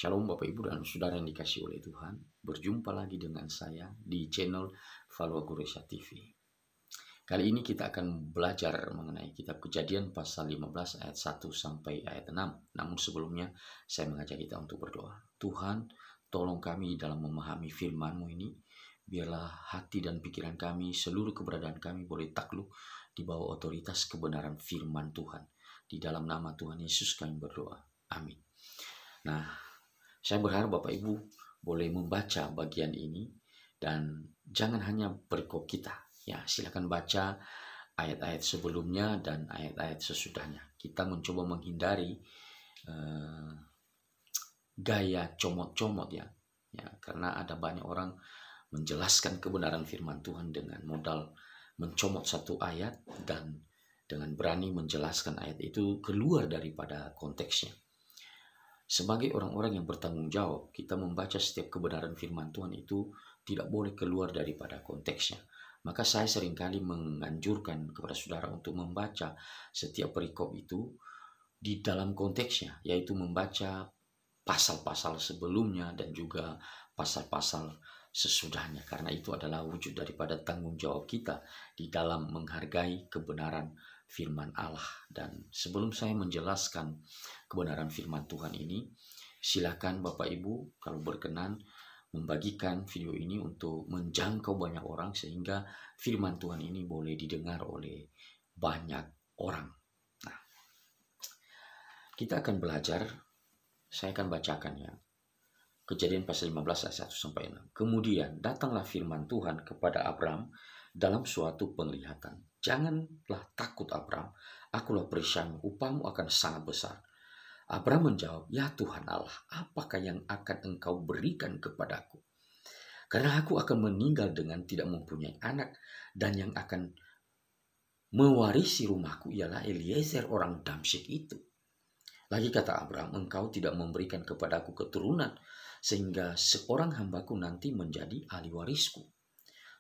Shalom Bapak Ibu dan Saudara yang dikasihi oleh Tuhan. Berjumpa lagi dengan saya di channel Valua Guresha TV. Kali ini kita akan belajar mengenai kitab Kejadian pasal 15 ayat 1 sampai ayat 6. Namun sebelumnya saya mengajak kita untuk berdoa. Tuhan, tolong kami dalam memahami firman-Mu ini. Biarlah hati dan pikiran kami, seluruh keberadaan kami boleh takluk di bawah otoritas kebenaran firman Tuhan. Di dalam nama Tuhan Yesus kami berdoa. Amin. Nah, saya berharap Bapak Ibu boleh membaca bagian ini dan jangan hanya perikop kita. Ya, silakan baca ayat-ayat sebelumnya dan ayat-ayat sesudahnya. Kita mencoba menghindari gaya comot-comot ya. Karena ada banyak orang menjelaskan kebenaran firman Tuhan dengan modal mencomot satu ayat dan dengan berani menjelaskan ayat itu keluar daripada konteksnya. Sebagai orang-orang yang bertanggung jawab, kita membaca setiap kebenaran firman Tuhan itu tidak boleh keluar daripada konteksnya. Maka saya seringkali menganjurkan kepada saudara untuk membaca setiap perikop itu di dalam konteksnya, yaitu membaca pasal-pasal sebelumnya dan juga pasal-pasal sesudahnya. Karena itu adalah wujud daripada tanggung jawab kita di dalam menghargai kebenaran firman Allah. Dan sebelum saya menjelaskan kebenaran firman Tuhan ini, silakan Bapak Ibu kalau berkenan membagikan video ini untuk menjangkau banyak orang sehingga firman Tuhan ini boleh didengar oleh banyak orang. Nah, kita akan belajar, saya akan bacakan ya. Kejadian pasal 15 ayat 1 sampai 6. Kemudian datanglah firman Tuhan kepada Abram dalam suatu penglihatan. Janganlah takut Abram, akulah perisaimu, upahmu akan sangat besar. Abram menjawab, ya Tuhan Allah, apakah yang akan engkau berikan kepadaku? Karena aku akan meninggal dengan tidak mempunyai anak, dan yang akan mewarisi rumahku ialah Eliezer orang Damsyik itu. Lagi kata Abram, engkau tidak memberikan kepadaku keturunan, sehingga seorang hambaku nanti menjadi ahli warisku.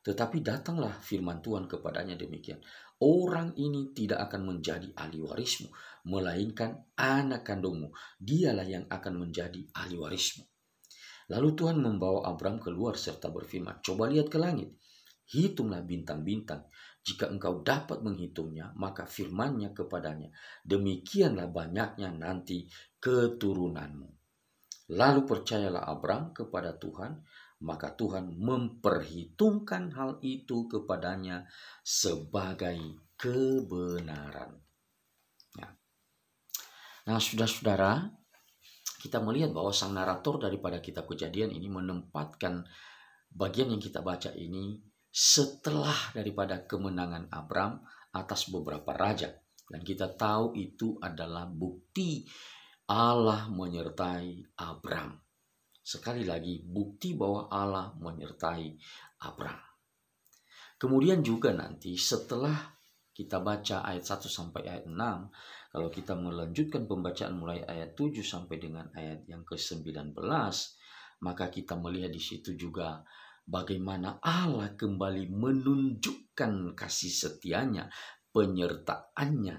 Tetapi datanglah firman Tuhan kepadanya demikian. Orang ini tidak akan menjadi ahli warismu, melainkan anak kandungmu. Dialah yang akan menjadi ahli warismu. Lalu Tuhan membawa Abram keluar serta berfirman, coba lihat ke langit. Hitunglah bintang-bintang. Jika engkau dapat menghitungnya, maka firman-Nya kepadanya, demikianlah banyaknya nanti keturunanmu. Lalu percayalah Abram kepada Tuhan, maka Tuhan memperhitungkan hal itu kepadanya sebagai kebenaran. Ya. Nah, saudara-saudara, kita melihat bahwa sang narator daripada kitab Kejadian ini menempatkan bagian yang kita baca ini setelah daripada kemenangan Abram atas beberapa raja. Dan kita tahu itu adalah bukti Allah menyertai Abram. Sekali lagi, bukti bahwa Allah menyertai Abram. Kemudian juga nanti setelah kita baca ayat 1 sampai ayat 6, kalau kita melanjutkan pembacaan mulai ayat 7 sampai dengan ayat yang ke-19, maka kita melihat di situ juga bagaimana Allah kembali menunjukkan kasih setianya, penyertaannya,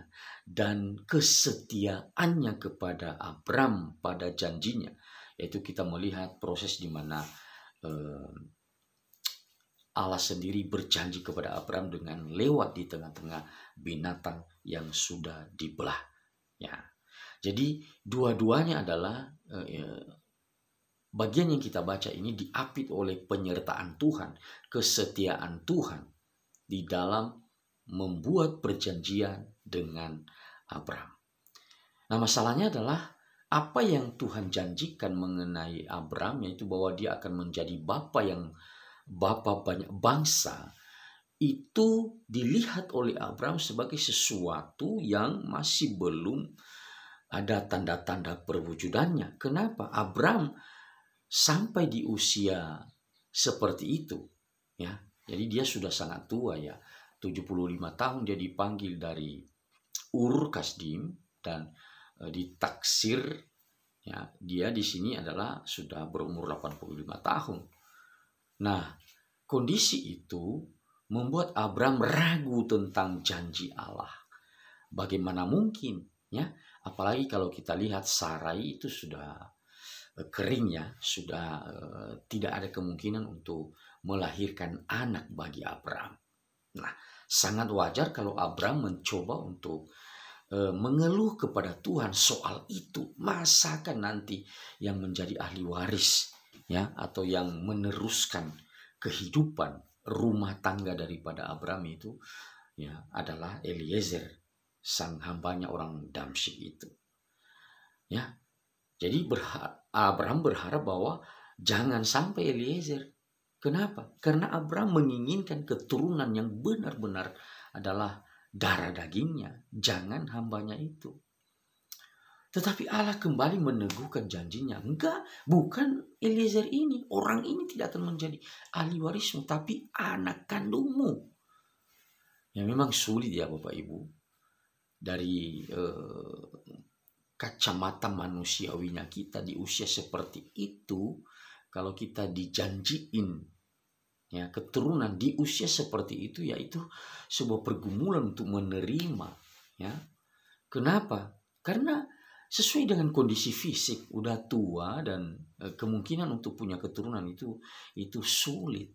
dan kesetiaannya kepada Abram pada janjinya. Yaitu kita melihat proses di mana Allah sendiri berjanji kepada Abram dengan lewat di tengah-tengah binatang yang sudah dibelah. Ya, jadi dua-duanya adalah bagian yang kita baca ini diapit oleh penyertaan Tuhan, kesetiaan Tuhan di dalam membuat perjanjian dengan Abram. Nah, masalahnya adalah apa yang Tuhan janjikan mengenai Abram, yaitu bahwa dia akan menjadi bapa banyak bangsa, itu dilihat oleh Abram sebagai sesuatu yang masih belum ada tanda-tanda perwujudannya. Kenapa? Abram sampai di usia seperti itu, ya. Jadi dia sudah sangat tua ya. 75 tahun dia dipanggil dari Ur Kasdim dan ditaksir ya, dia di sini adalah sudah berumur 85 tahun. Nah, kondisi itu membuat Abram ragu tentang janji Allah. Bagaimana mungkin ya? Apalagi kalau kita lihat Sarai itu sudah keringnya, sudah tidak ada kemungkinan untuk melahirkan anak bagi Abraham. Nah, sangat wajar kalau Abraham mencoba untuk mengeluh kepada Tuhan soal itu. Masakan nanti yang menjadi ahli waris, ya, atau yang meneruskan kehidupan rumah tangga daripada Abraham itu, ya, adalah Eliezer, sang hambanya orang Damsyik itu. Ya, jadi Abraham berharap bahwa jangan sampai Eliezer. Kenapa? Karena Abraham menginginkan keturunan yang benar-benar adalah darah dagingnya, jangan hambanya itu. Tetapi Allah kembali meneguhkan janjinya. Enggak, bukan Eliezer ini. Orang ini tidak akan menjadi ahli warismu, tapi anak kandungmu. Ya memang sulit ya Bapak Ibu. Dari kacamata manusiawinya kita di usia seperti itu, kalau kita dijanjiin ya keturunan di usia seperti itu, yaitu sebuah pergumulan untuk menerima, ya. Kenapa? Karena sesuai dengan kondisi fisik, udah tua, dan kemungkinan untuk punya keturunan itu sulit.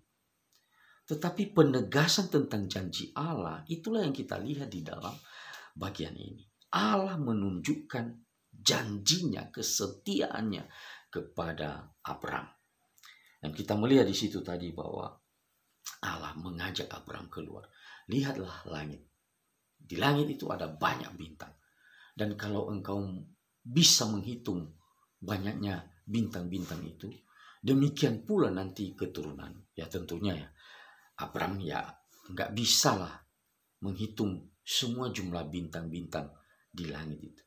Tetapi penegasan tentang janji Allah, itulah yang kita lihat di dalam bagian ini. Allah menunjukkan janjinya, kesetiaannya kepada Abraham. Dan kita melihat di situ tadi bahwa Allah mengajak Abraham keluar. Lihatlah langit. Di langit itu ada banyak bintang. Dan kalau engkau bisa menghitung banyaknya bintang-bintang itu, demikian pula nanti keturunan. Ya tentunya ya, Abraham ya nggak bisa lah menghitung semua jumlah bintang-bintang di langit itu.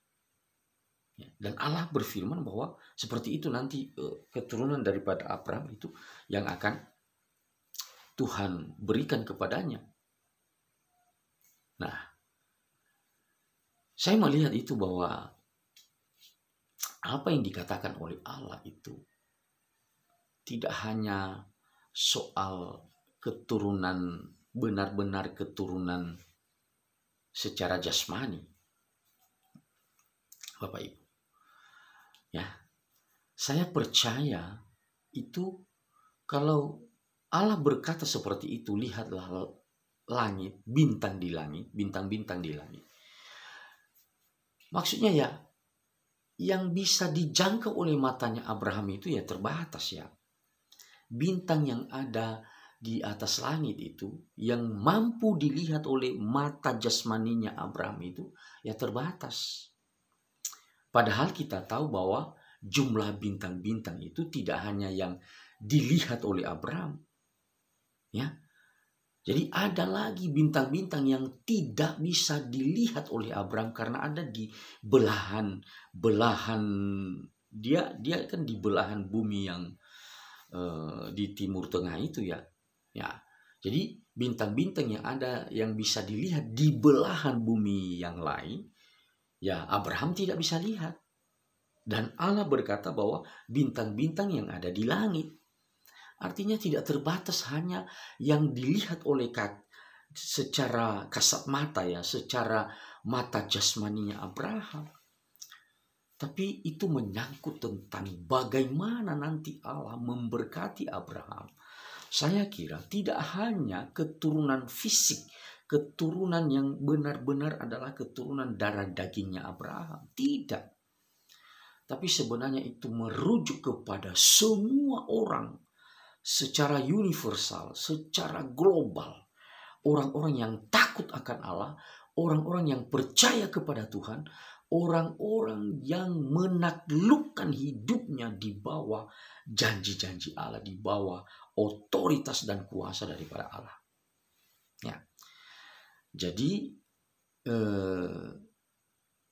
Ya, dan Allah berfirman bahwa seperti itu nanti keturunan daripada Abraham itu yang akan Tuhan berikan kepadanya. Nah, saya melihat itu bahwa apa yang dikatakan oleh Allah itu tidak hanya soal keturunan, benar-benar keturunan secara jasmani, Bapak Ibu. Ya, saya percaya itu kalau Allah berkata seperti itu, lihatlah langit, bintang di langit, bintang-bintang di langit. Maksudnya ya, yang bisa dijangkau oleh matanya Abraham itu ya terbatas ya. Bintang yang ada di atas langit itu, yang mampu dilihat oleh mata jasmaninya Abraham itu ya terbatas. Padahal kita tahu bahwa jumlah bintang-bintang itu tidak hanya yang dilihat oleh Abraham. Ya. Jadi ada lagi bintang-bintang yang tidak bisa dilihat oleh Abraham karena ada di belahan dia kan di belahan bumi yang di timur tengah itu ya. Ya. Jadi bintang-bintang yang ada yang bisa dilihat di belahan bumi yang lain, ya Abraham tidak bisa lihat. Dan Allah berkata bahwa bintang-bintang yang ada di langit, artinya tidak terbatas hanya yang dilihat oleh secara kasat mata ya, secara mata jasmaninya Abraham. Tapi itu menyangkut tentang bagaimana nanti Allah memberkati Abraham. Saya kira tidak hanya keturunan fisik, keturunan yang benar-benar adalah keturunan darah dagingnya Abraham. Tidak. Tapi sebenarnya itu merujuk kepada semua orang secara universal, secara global. Orang-orang yang takut akan Allah, orang-orang yang percaya kepada Tuhan, orang-orang yang menaklukkan hidupnya di bawah janji-janji Allah, di bawah otoritas dan kuasa daripada Allah. Ya. Jadi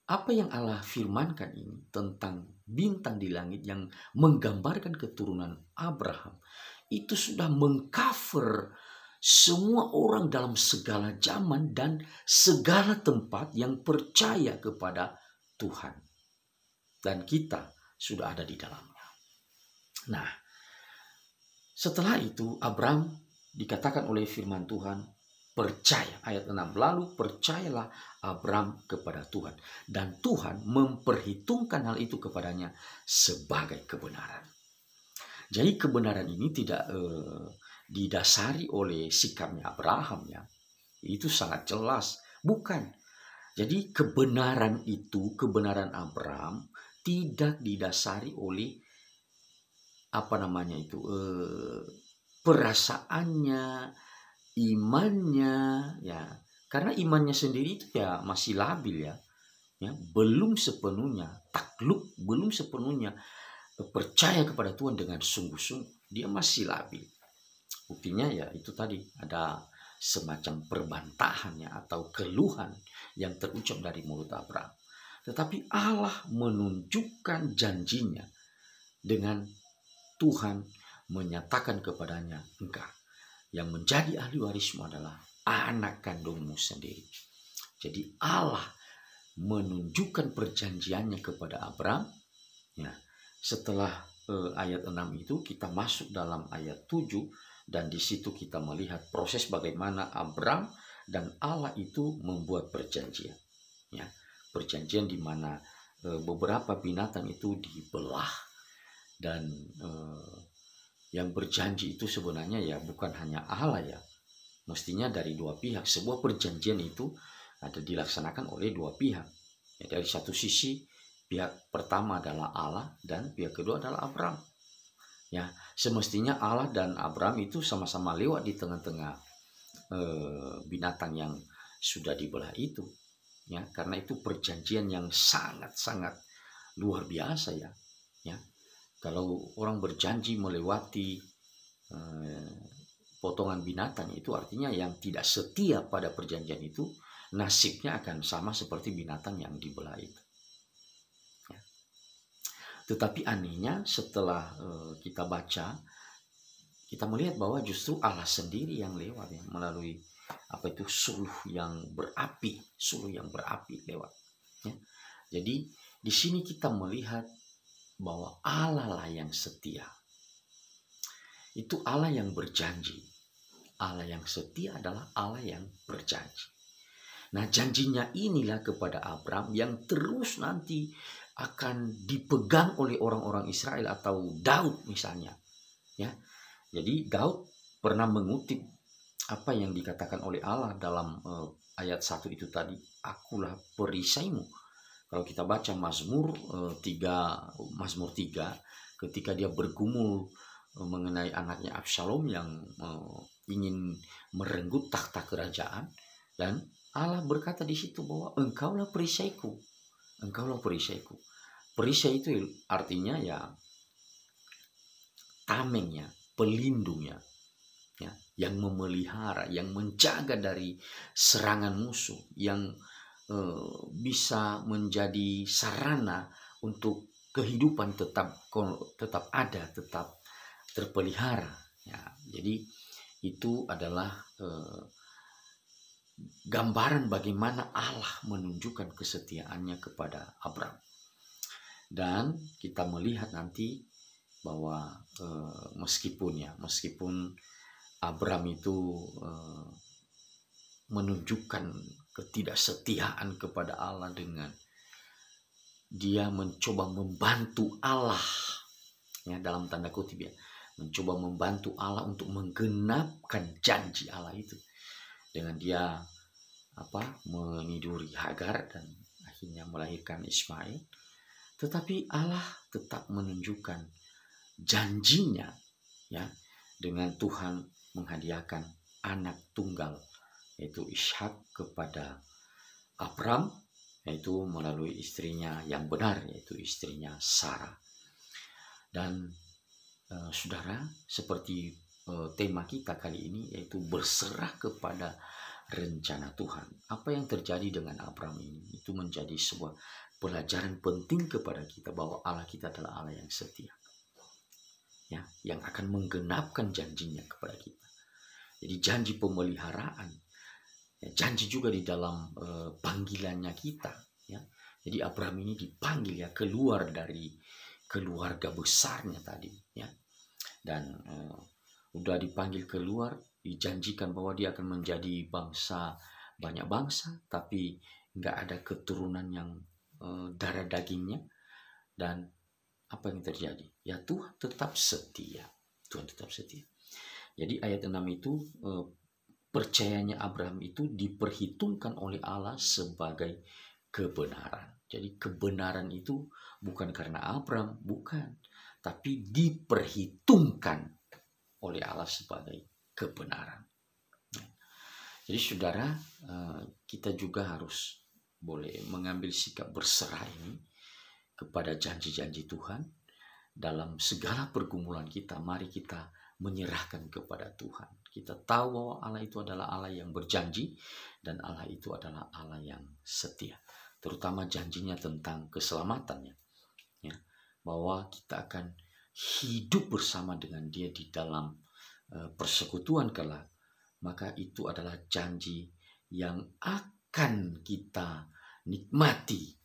apa yang Allah firmankan ini tentang bintang di langit yang menggambarkan keturunan Abraham, itu sudah mengcover semua orang dalam segala zaman dan segala tempat yang percaya kepada Tuhan. Dan kita sudah ada di dalamnya. Nah, setelah itu Abraham dikatakan oleh firman Tuhan percaya. Ayat 6. Lalu percayalah Abraham kepada Tuhan. Dan Tuhan memperhitungkan hal itu kepadanya sebagai kebenaran. Jadi kebenaran ini tidak didasari oleh sikapnya Abraham ya. Itu sangat jelas. Bukan. Jadi kebenaran itu, kebenaran Abraham tidak didasari oleh apa namanya itu perasaannya, imannya ya. Karena imannya sendiri itu ya masih labil ya. Ya, belum sepenuhnya takluk, belum sepenuhnya percaya kepada Tuhan dengan sungguh-sungguh. Dia masih labil. Buktinya ya itu tadi ada semacam perbantahannya atau keluhan yang terucap dari mulut Abraham. Tetapi Allah menunjukkan janjinya dengan Tuhan menyatakan kepadanya, engkau yang menjadi ahli warismu adalah anak kandungmu sendiri. Jadi Allah menunjukkan perjanjiannya kepada Abraham. Ya, setelah ayat 6 itu kita masuk dalam ayat 7 dan di situ kita melihat proses bagaimana Abraham dan Allah itu membuat perjanjian. Ya, perjanjian di mana beberapa binatang itu dibelah dan yang berjanji itu sebenarnya ya bukan hanya Allah ya. Mestinya dari dua pihak. Sebuah perjanjian itu ada dilaksanakan oleh dua pihak. Ya, dari satu sisi pihak pertama adalah Allah dan pihak kedua adalah Abraham. Ya, semestinya Allah dan Abraham itu sama-sama lewat di tengah-tengah binatang yang sudah dibelah itu. Ya, karena itu perjanjian yang sangat-sangat luar biasa ya. Ya, kalau orang berjanji melewati potongan binatang itu artinya yang tidak setia pada perjanjian itu nasibnya akan sama seperti binatang yang dibelah itu. Ya. Tetapi anehnya setelah kita baca, kita melihat bahwa justru Allah sendiri yang lewat ya, melalui apa itu suluh yang berapi lewat. Ya. Jadi di sini kita melihat bahwa Allah lah yang setia. Itu Allah yang berjanji. Allah yang setia adalah Allah yang berjanji. Nah, janjinya inilah kepada Abraham yang terus nanti akan dipegang oleh orang-orang Israel atau Daud misalnya. Ya. Jadi Daud pernah mengutip apa yang dikatakan oleh Allah dalam ayat 1 itu tadi, akulah perisaimu. Kalau kita baca Mazmur 3 ketika dia bergumul mengenai anaknya Absalom yang ingin merenggut takhta kerajaan, dan Allah berkata di situ bahwa engkaulah perisaiku, engkaulah perisaiku. Perisai itu artinya ya tamengnya, pelindungnya, ya, yang memelihara, yang menjaga dari serangan musuh, yang bisa menjadi sarana untuk kehidupan tetap ada, tetap terpelihara. Ya, jadi itu adalah gambaran bagaimana Allah menunjukkan kesetiaannya kepada Abraham. Dan kita melihat nanti bahwa meskipun Abraham itu menunjukkan ketidaksetiaan kepada Allah dengan dia mencoba membantu Allah ya, dalam tanda kutip ya, mencoba membantu Allah untuk menggenapkan janji Allah itu dengan dia meniduri Hagar dan akhirnya melahirkan Ismail. Tetapi Allah tetap menunjukkan janjinya ya dengan Tuhan menghadiahkan anak tunggal yaitu Ishak kepada Abraham, yaitu melalui istrinya yang benar, yaitu istrinya Sarah. Dan saudara, seperti tema kita kali ini yaitu berserah kepada rencana Tuhan. Apa yang terjadi dengan Abraham ini itu menjadi sebuah pelajaran penting kepada kita bahwa Allah kita adalah Allah yang setia. Ya, yang akan menggenapkan janjinya kepada kita. Jadi janji pemeliharaan, ya, janji juga di dalam panggilannya kita. Ya. Jadi Abraham ini dipanggil ya keluar dari keluarga besarnya tadi. Ya. Dan udah dipanggil keluar, dijanjikan bahwa dia akan menjadi banyak bangsa, tapi nggak ada keturunan yang darah dagingnya. Dan apa yang terjadi? ya Tuhan tetap setia. Tuhan tetap setia. Jadi ayat 6 itu percayanya Abraham itu diperhitungkan oleh Allah sebagai kebenaran. Jadi kebenaran itu bukan karena Abraham, bukan, tapi diperhitungkan oleh Allah sebagai kebenaran. Jadi saudara, kita juga harus boleh mengambil sikap berserah ini kepada janji-janji Tuhan. Dalam segala pergumulan kita, mari kita menyerahkan kepada Tuhan. Kita tahu bahwa Allah itu adalah Allah yang berjanji dan Allah itu adalah Allah yang setia. Terutama janjinya tentang keselamatannya. Ya, bahwa kita akan hidup bersama dengan Dia di dalam persekutuan kelak. Maka itu adalah janji yang akan kita nikmati.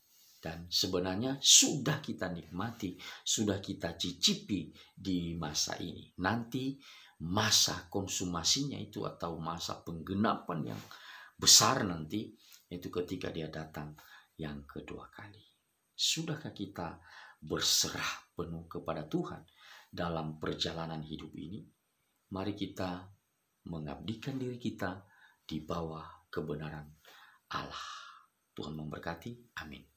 Dan sebenarnya sudah kita nikmati, sudah kita cicipi di masa ini. Nanti masa konsumasinya itu atau masa penggenapan yang besar nanti, itu ketika Dia datang yang kedua kali. Sudahkah kita berserah penuh kepada Tuhan dalam perjalanan hidup ini? Mari kita mengabdikan diri kita di bawah kebenaran Allah. Tuhan memberkati. Amin.